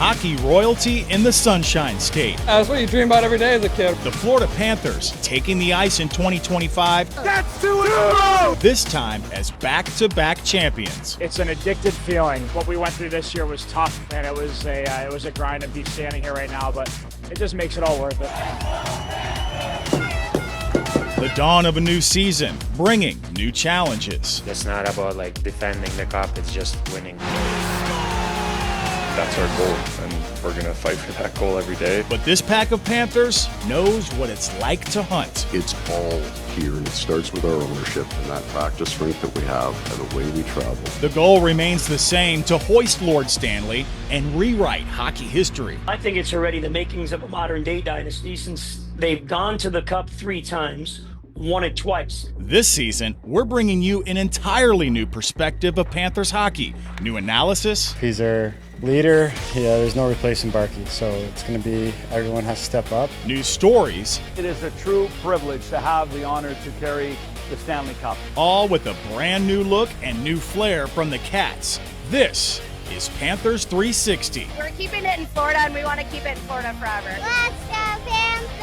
hockey royalty in the Sunshine State. That's what you dream about every day as a kid. The Florida Panthers taking the ice in 2025. That's 2-0! This time as back-to-back champions. It's an addictive feeling. What we went through this year was tough, and it was a grind to be standing here right now, but it just makes it all worth it. The dawn of a new season, bringing new challenges. It's not about like defending the cup, it's just winning. That's our goal, and we're going to fight for that goal every day. But this pack of Panthers knows what it's like to hunt. It's all here, and it starts with our ownership and that practice rink that we have and the way we travel. The goal remains the same, to hoist Lord Stanley and rewrite hockey history. I think it's already the makings of a modern-day dynasty, since they've gone to the Cup 3 times, won it twice. This season, we're bringing you an entirely new perspective of Panthers hockey. New analysis. He's our leader. Yeah, there's no replacing Barkey, so it's going to be everyone has to step up. New stories. It is a true privilege to have the honor to carry the Stanley Cup. All with a brand new look and new flair from the Cats. This is Panthers 360. We're keeping it in Florida, and we want to keep it in Florida forever. Let's go Panthers!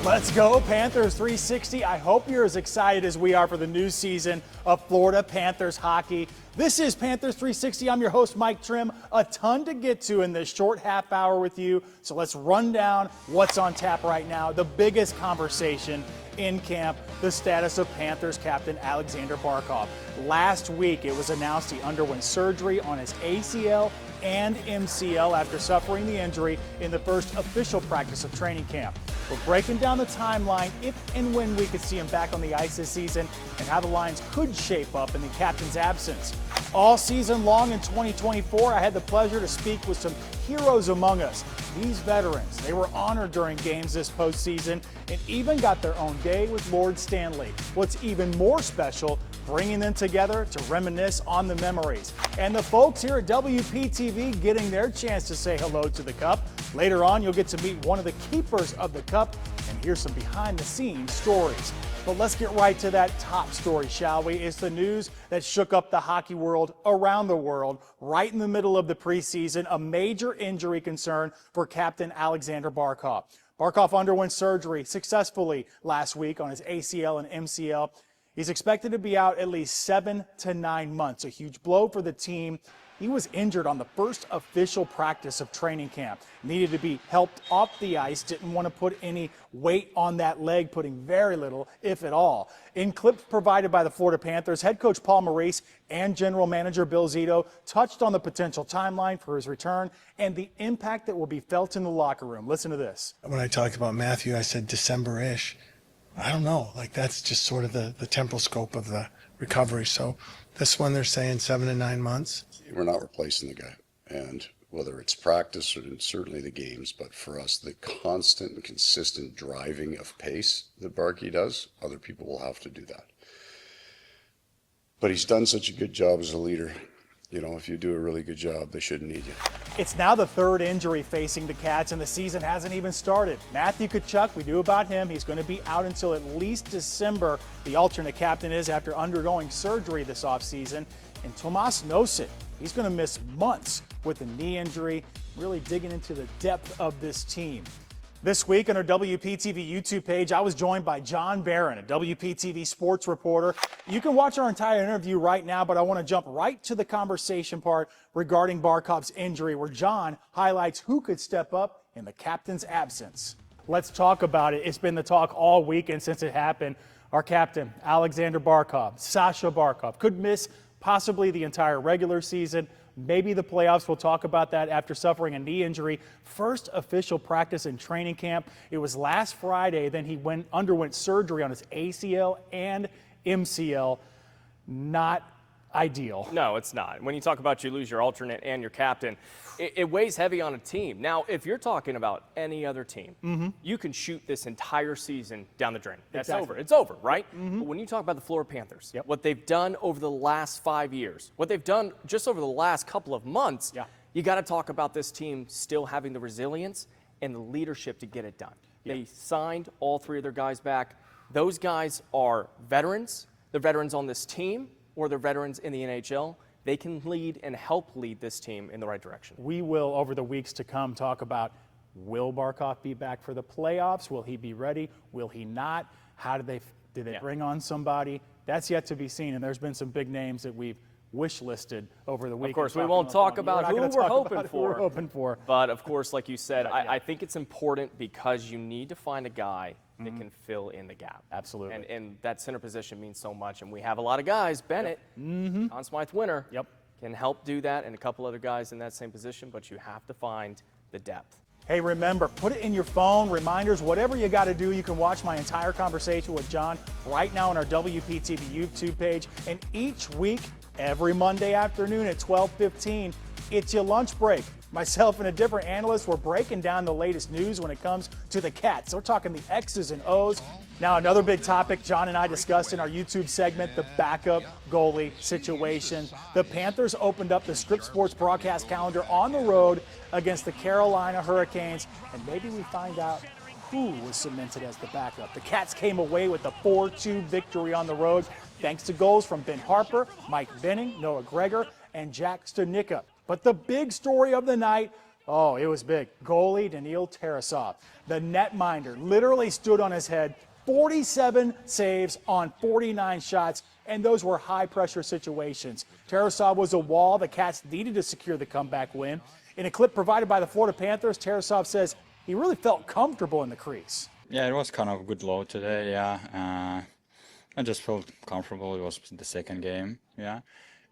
Let's go Panthers 360. I hope you're as excited as we are for the new season of Florida Panthers hockey. This is Panthers 360. I'm your host, Mike Trim. A ton to get to in this short half hour with you. So let's run down what's on tap right now. The biggest conversation in camp, the status of Panthers captain Aleksander Barkov. Last week, it was announced he underwent surgery on his ACL and MCL after suffering the injury in the first official practice of training camp. We're breaking down the timeline if and when we could see him back on the ice this season and how the lines could shape up in the captain's absence. All season long in 2024, I had the pleasure to speak with some heroes among us. These veterans, they were honored during games this postseason and even got their own day with Lord Stanley. What's even more special, bringing them together to reminisce on the memories. And the folks here at WPTV getting their chance to say hello to the Cup. Later on, you'll get to meet one of the keepers of the Cup and hear some behind-the-scenes stories. But let's get right to that top story, shall we? It's the news that shook up the hockey world around the world right in the middle of the preseason, a major injury concern for Captain Aleksander Barkov. Barkov underwent surgery successfully last week on his ACL and MCL. He's expected to be out at least 7 to 9 months, a huge blow for the team. He was injured on the first official practice of training camp. Needed to be helped off the ice, didn't want to put any weight on that leg, putting very little, if at all. In clips provided by the Florida Panthers, head coach Paul Maurice and general manager Bill Zito touched on the potential timeline for his return and the impact that will be felt in the locker room. Listen to this. When I talked about Matthew, I said December-ish. I don't know, like that's just sort of the temporal scope of the recovery. So this one they're saying 7 to 9 months. We're not replacing the guy, and whether it's practice or certainly the games, but for us, the constant and consistent driving of pace that Barkey does, other people will have to do that. But he's done such a good job as a leader. You know, if you do a really good job, they shouldn't need you. It's now the third injury facing the Cats, and the season hasn't even started. Matthew Tkachuk, we knew about him. He's going to be out until at least December. The alternate captain is after undergoing surgery this offseason. And Tomas Nosek, he's going to miss months with a knee injury, really digging into the depth of this team. This week on our WPTV YouTube page, I was joined by John Barron, a WPTV sports reporter. You can watch our entire interview right now, but I want to jump right to the conversation part regarding Barkov's injury, where John highlights who could step up in the captain's absence. Let's talk about it. It's been the talk all weekend since it happened. Our captain, Aleksander Barkov, Sasha Barkov, could miss possibly the entire regular season, maybe the playoffs. We'll talk about that after suffering a knee injury. First official practice in training camp. It was last Friday. Then he underwent surgery on his ACL and MCL. Not ideal. No, it's not. When you talk about you lose your alternate and your captain, it weighs heavy on a team. Now, if you're talking about any other team, you can shoot this entire season down the drain. That's over. It's over, right? But when you talk about the Florida Panthers, what they've done over the last 5 years, what they've done just over the last couple of months, you got to talk about this team still having the resilience and the leadership to get it done. They signed all three of their guys back. Those guys are veterans. They're veterans on this team, or they're veterans in the NHL. They can lead and help lead this team in the right direction. We will, over the weeks to come, talk about, will Barkov be back for the playoffs? Will he be ready? Will he not? How did they bring on somebody? That's yet to be seen, and there's been some big names that we've wish listed over the week. Of course, we won't talk about who we're hoping for. But of course, like you said, I think it's important because you need to find a guy that can fill in the gap. Absolutely. And that center position means so much. And we have a lot of guys. Bennett, Conn Smythe winner, can help do that, and a couple other guys in that same position, but you have to find the depth. Hey, remember, put it in your phone, reminders, whatever you got to do. You can watch my entire conversation with John right now on our WPTV YouTube page. And each week, every Monday afternoon at 12:15, it's your lunch break. Myself and a different analyst, we're breaking down the latest news when it comes to the Cats. We're talking the X's and O's. Now, another big topic John and I discussed in our YouTube segment, the backup goalie situation. The Panthers opened up the Script Sports broadcast calendar on the road against the Carolina Hurricanes, and maybe we find out who was cemented as the backup. The Cats came away with a 4-2 victory on the road, thanks to goals from Ben Harper, Mike Benning, Noah Gregor, and Jack Studnicka. But the big story of the night, oh, it was big. Goalie Daniil Tarasov, the netminder, literally stood on his head, 47 saves on 49 shots, and those were high-pressure situations. Tarasov was a wall the Cats needed to secure the comeback win. In a clip provided by the Florida Panthers, Tarasov says he really felt comfortable in the crease. Yeah, it was kind of a good load today, yeah. I just felt comfortable. It was the second game, yeah.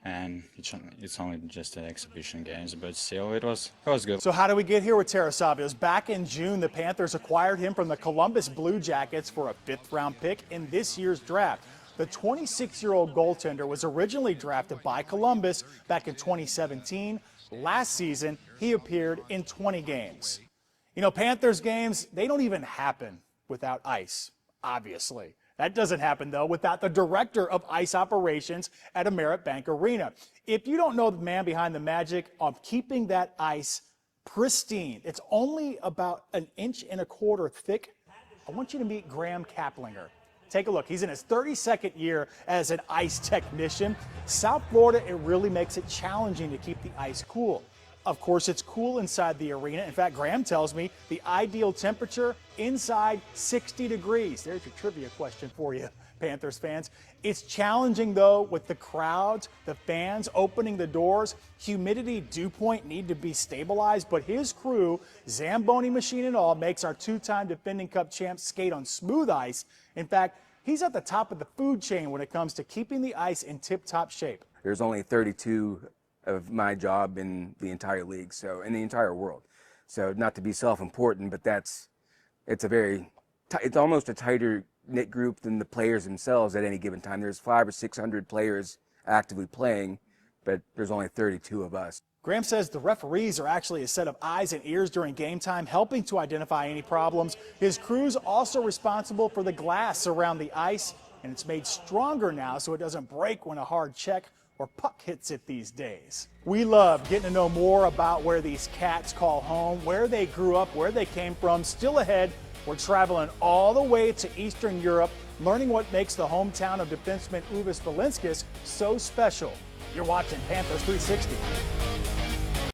And it's only just an exhibition games, but still it was good. So how do we get here with Tarasov? It was back in June the Panthers acquired him from the Columbus Blue Jackets for a 5th-round pick in this year's draft. The 26-year-old goaltender was originally drafted by Columbus back in 2017. Last season, he appeared in 20 games. You know, Panthers games, they don't even happen without ice, obviously. That doesn't happen, though, without the director of ice operations at Amerit Bank Arena. If you don't know the man behind the magic of keeping that ice pristine, it's only about 1.25 inches thick, I want you to meet Graham Kaplinger. Take a look. He's in his 32nd year as an ice technician. South Florida, it really makes it challenging to keep the ice cool. Of course, it's cool inside the arena. In fact, Graham tells me the ideal temperature inside 60 degrees. There's your trivia question for you, Panthers fans. It's challenging, though, with the crowds, the fans opening the doors. Humidity dew point need to be stabilized, but his crew, Zamboni machine and all, makes our 2-time defending Cup champs skate on smooth ice. In fact, he's at the top of the food chain when it comes to keeping the ice in tip-top shape. There's only 32 of my job in the entire league, so in the entire world. So not to be self-important, but it's almost a tighter knit group than the players themselves at any given time. There's 500 or 600 players actively playing, but there's only 32 of us. Graham says the referees are actually a set of eyes and ears during game time, helping to identify any problems. His crew's also responsible for the glass around the ice, and it's made stronger now so it doesn't break when a hard check or puck hits it these days. We love getting to know more about where these Cats call home, where they grew up, where they came from. Still ahead, we're traveling all the way to Eastern Europe, learning what makes the hometown of defenseman Uvis Valinskis so special. You're watching Panthers 360.